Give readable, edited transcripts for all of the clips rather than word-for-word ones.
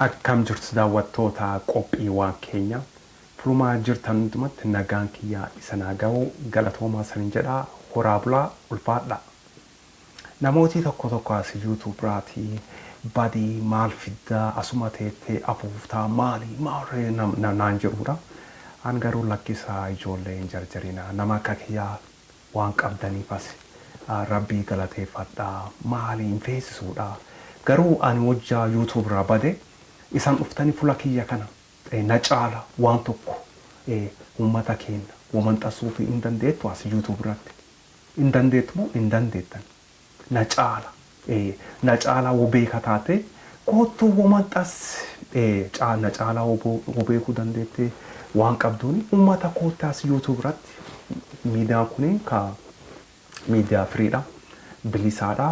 Akkam jirtu daawwattoota qophii waan Keenyaa furumaa jirtan hundumatti nagaan kiyyaa isanaa ga'u galatoomaa sanin jedha horaa bulaa ulfaadha. Namooti tokko as YouTube raatii badii maal fiddaa asuma teettee afuuftaa maali naan jedhudha. An garuu lakkisaa ijoollee hin jarjarina nama akka kiyyaa waan qabdaniif as rabbii galateeffadhaa maali hin feesisuudha. Garuu ani wajjaa YouTube raa bade isan dhuftanii fuula kiyya kana na caala waan tokko uummata keenya wamanxasuu fi hin dandeettu as YouTube irratti hin dandeettu moo hin dandeettan na caala wobeeka taate kootu wamanxas na caala wobeekuu dandeette waan qabduuni uummata kootti as YouTube irratti miidiyaan kun ka miidiyaa firiidha bilisaadha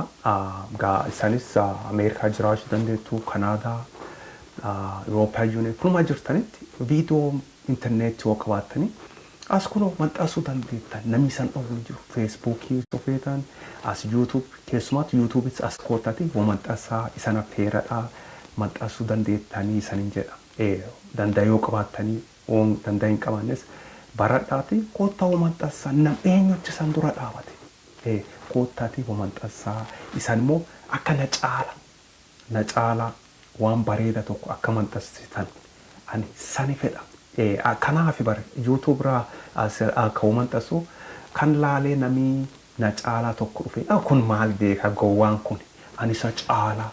gaa isanis Ameerikaa jiraachuu dandeettu Kanaadaa European Union kuma jirtanitti viidiyoo interneetii yoo qabaatanii as kunoo maxxansuu dandeettan namni san dhowwu jiru Facebookii sofeetan as YouTube keessumaatti YouTubeis as koottati maxxansaa isan affeeradhaa maxxansuu dandeettanii isanin jedha danda'a yoo qabaatanii oon danda'a hin qabannes baradhaati koottaa maxxansaa nam eenyutti isan dura dhaabate koottaati maxxansaa isan immoo akka na caala waan bareeda tokko akka maxxansitan ani sani fedha kanaaf bare YouTube raa akka maxxansu kan laalee namii na caalaa tokko dhufe kun maal beeka gowwaan kun ani isa caalaa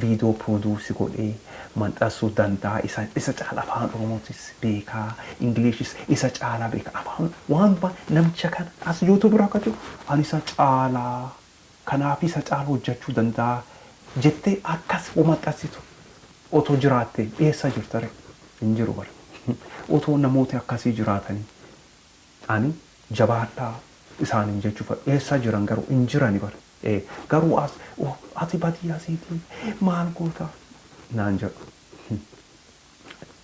viidiyoo produce godhee maxxansuu danda'a isa caalaa afaan Oromootis beekaa Ingilishis isa caalaa beeka afaan waan namicha kana as YouTube raa akka jiru ani isa caalaa kanaaf isa caalaa hojjechuu danda'a jettee akkas maxxansitu otoo jiraatte eessa jirtare hin jiru bare otoo namooti akkasii jiraatanii ani jabaadhaa isaaniin jechuuf eessa jiran garuu hin jirani bare garuu as ati badii asiitii maal goota naan jedhu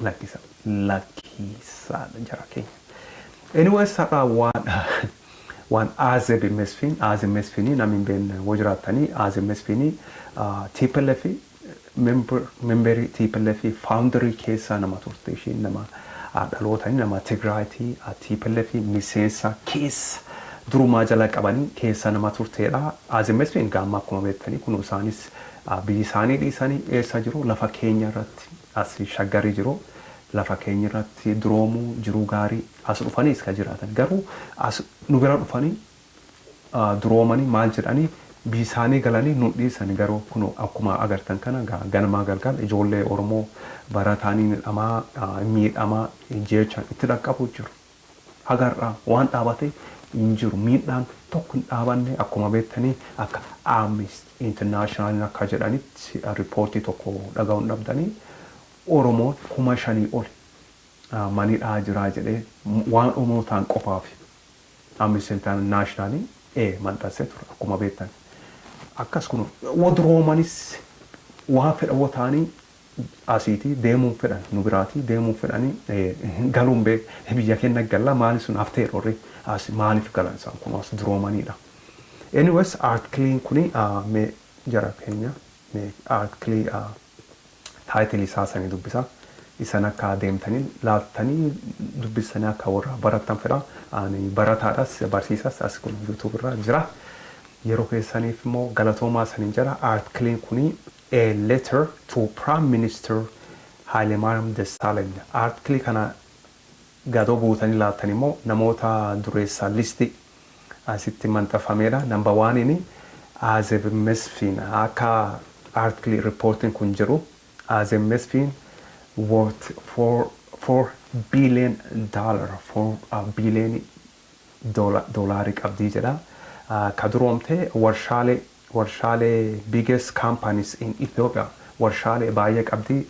lakkisaa jara keenya anyways sadhaa waan Azeb Mesfin namin ben wajiraatanii Azeb Mesfin TPLF member TPLF founderi keessa nama turte isheen nama dhalootanii nama Tigraayitii TPLF miseensa keessa durumaa jala qabanii keessa nama turteedha. Azeb Mesfin gaamma akkuma beektanii kun isaanis biyyi isaanii dhiisanii eessa jiru lafa keenya irratti as shaggarii jiru lafa keenya irratti duroomuu jiruu gaarii as dhufanii iska jiraatan garuu as nu bira dhufanii duroomanii maal jedhanii biisaanii galanii nu dhiisanii garuu kun akkuma agartan kana ganamaa galgal ijoollee Oromoo barataanii miidhamaa jecha itti dhaqqabu jiru hagarraa waan dhaabate hin jiru miidhaan tokko hin dhaabanne akkuma beektanii akka Amnesty International akka jedhanitti riippoortii tokko dhaga'uun dhabdanii Oromoon 5,000 ol maniidhaa jiraa jedhee waan Oromootaan qofaaf Amnesty International maxxansee ture akkuma beektan akkas kun wadroomanis waan fedha wataanii asiitii deemuun fedhan nu biraatii deemuun fedhanii galuun biyya keenya galla maali sun haftee dhorre as maaliif galan isaan kun as droomaniidha. Anyways article kuni me jara keenya me article title isaa sanii dubbisa isan akka deemtanii laattanii dubbisanii akka warra baratan fedha ani barataadhas barsiisas as kun YouTube irra jira yeroo keessaniif immoo galatoomaa sanii jira article kuni a letter to Prime Minister Hailemariam Desalegn article kana gadoo buutanii laattanii immoo namoota dureessa listi asitti maxxanfameedha number 1 ini Azeb Mesfin akka article reporting kun jiru Azeb Mesfin worth $4 billion $4 billion qabdii jedha kaduroomte warshaalee biggest companies in Ethiopia warshaalee baay'ee qabdii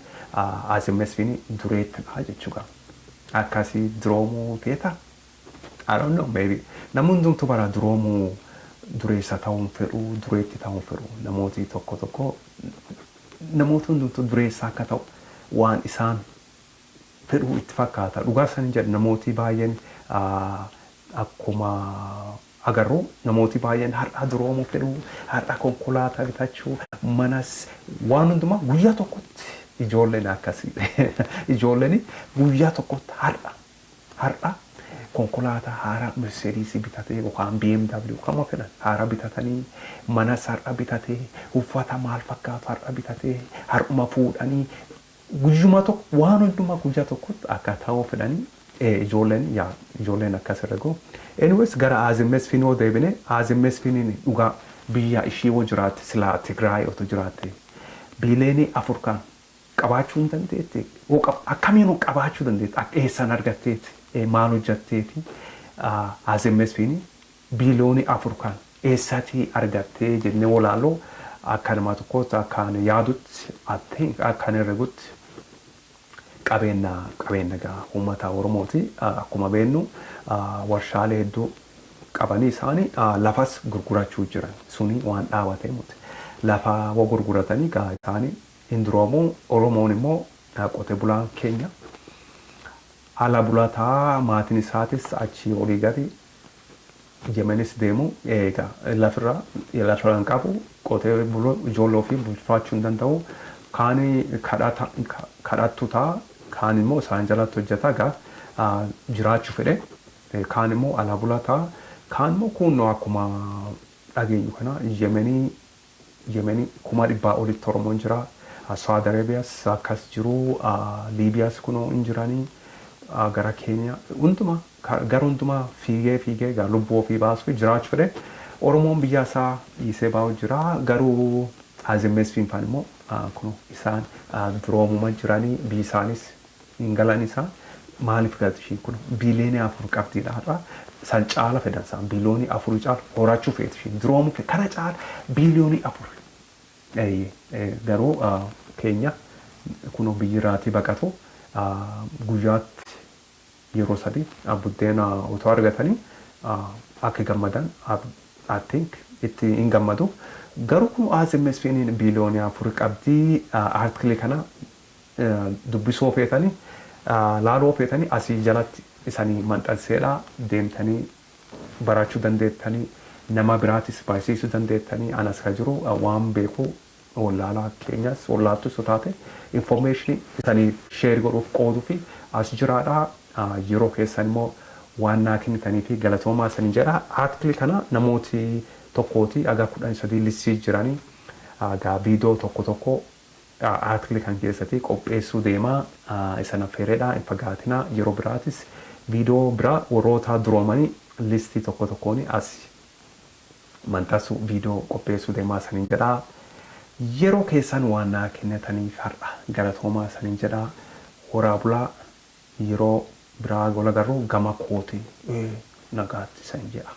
Azeb Mesfin dureettidha jechuudha akkasii duroomuu feeta I don't know maybe namoonni hundumtu bara duroomuu dureessa ta'uun fedhu dureetti ta'uun fedhu namooti tokko namoota hundumtu dureessa akka ta'u waan isaan fedhu itti fakkaata dhugaa san jedhu namooti baay'een akkuma agarru namooti baay'een har'a duroomuu fedhu har'a konkolaataa bitachuu manas waan hundumaa guyyaa tokkotti ijoolleen akkasii ijoolleen guyyaa tokkotti har'a konkolaataa haaraa Mercedes bitatee yookaan BMW kama fedhan haaraa bitatanii mana har'a bitatee uffata maal fakkaatu har'a bitatee har'uma fuudhanii guyyuma tokko waan hundumaa guyyaa tokkotti akka ta'uu fedhanii ijoolleen akkas ergu. Anyways gara Azeb Mesfin yoo deebine Azeb Mesfiniin dhugaa biyya ishii yoo jiraatte silaa Tigraay otoo jiraatte biileenii 4 kan qabaachuu hin dandeette akkamiin qabaachuu dandeette akka eessaan argatteetti maal hojjetteeti Azeb Mesfin biiloonii 4 kan eessatti argattee jennee walaaloo akka nama tokkotti akkaan yaadutti akkaan herregutti qabeenya gaa uummata Oromooti akkuma beennu warshaalee hedduu qabanii isaanii lafas gurgurachuu jiran suni waan dhaabatee muti lafa gurguratanii gaa isaanii induroomu Oromoon immoo qotee bulaan keenya ala bulataa maatiin isaatis achi olii gadi Yemenis deemu eega lafirraan qabu qotee buluu ijoollee ofii bulfachuu hin danda'u kaani kadhattu ta'a kaan immoo isaan jalatti hojjeta gaa jiraachuu fedhe kaan immoo ala bulataa kaan immoo kunnoo akkuma dhageenyu kana Yemenii 100,000 olitti Oromoon jira Saudi Arabiyaas akkas jiru Liibiyaas kunoo hin jiranii gara Keenyaa gara hundumaa fiigee gaa lubbuu ofii baasuu jiraachuu fedhe Oromoon biyya isaa dhiisee baa'u jira garuu Azeb Mesfin faan immoo kun isaan duroomuma jiranii biyyi isaanis hin galan isaan maaliif galti ishii kun biileenii 4 qabdiidha har'a san caala fedhan isaan biiloonii 4 caala horachuu feeti ishii duroomu kana caala biiloonii 4 garuu keenya kun biyyi irraatii baqatu guyyaatti yeroo 3 buddeena otoo argatanii akka gammadan I think itti hin gammadu garuu kun Azeb Mesfiniin biiloonii 4 qabdii artikilii kana dubbisuu feetanii laaluu feetanii asii jalatti isanii maxxanseedha deemtanii barachuu dandeettanii nama biraatis barsiisuu dandeettanii anas ka jiru waan beeku wallaalaa keenyas wallaattu sotaate information isanii share godhuuf qooduu fi as jiraadha yeroo keessan immoo waan naa kennitanii fi galatoomaa isanii jedha artikilii kana namooti tokkooti aga 13 listii jiranii gaa viidiyoo tokko artikilii kan keessatti qopheessuu deemaa isan affeereedha hin fagaatinaa yeroo biraatis viidiyoo biraa warroota duroomanii listii tokkoon as maxxansu viidiyoo qopheessuu deemaa isanii jedha yeroo keessan waan naa kennitaniif har'a galatoomaa isanii jedha horaa bulaa yeroo biraa gola garuu gama kooti nagaatti isanii jedha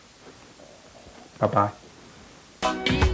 bye bye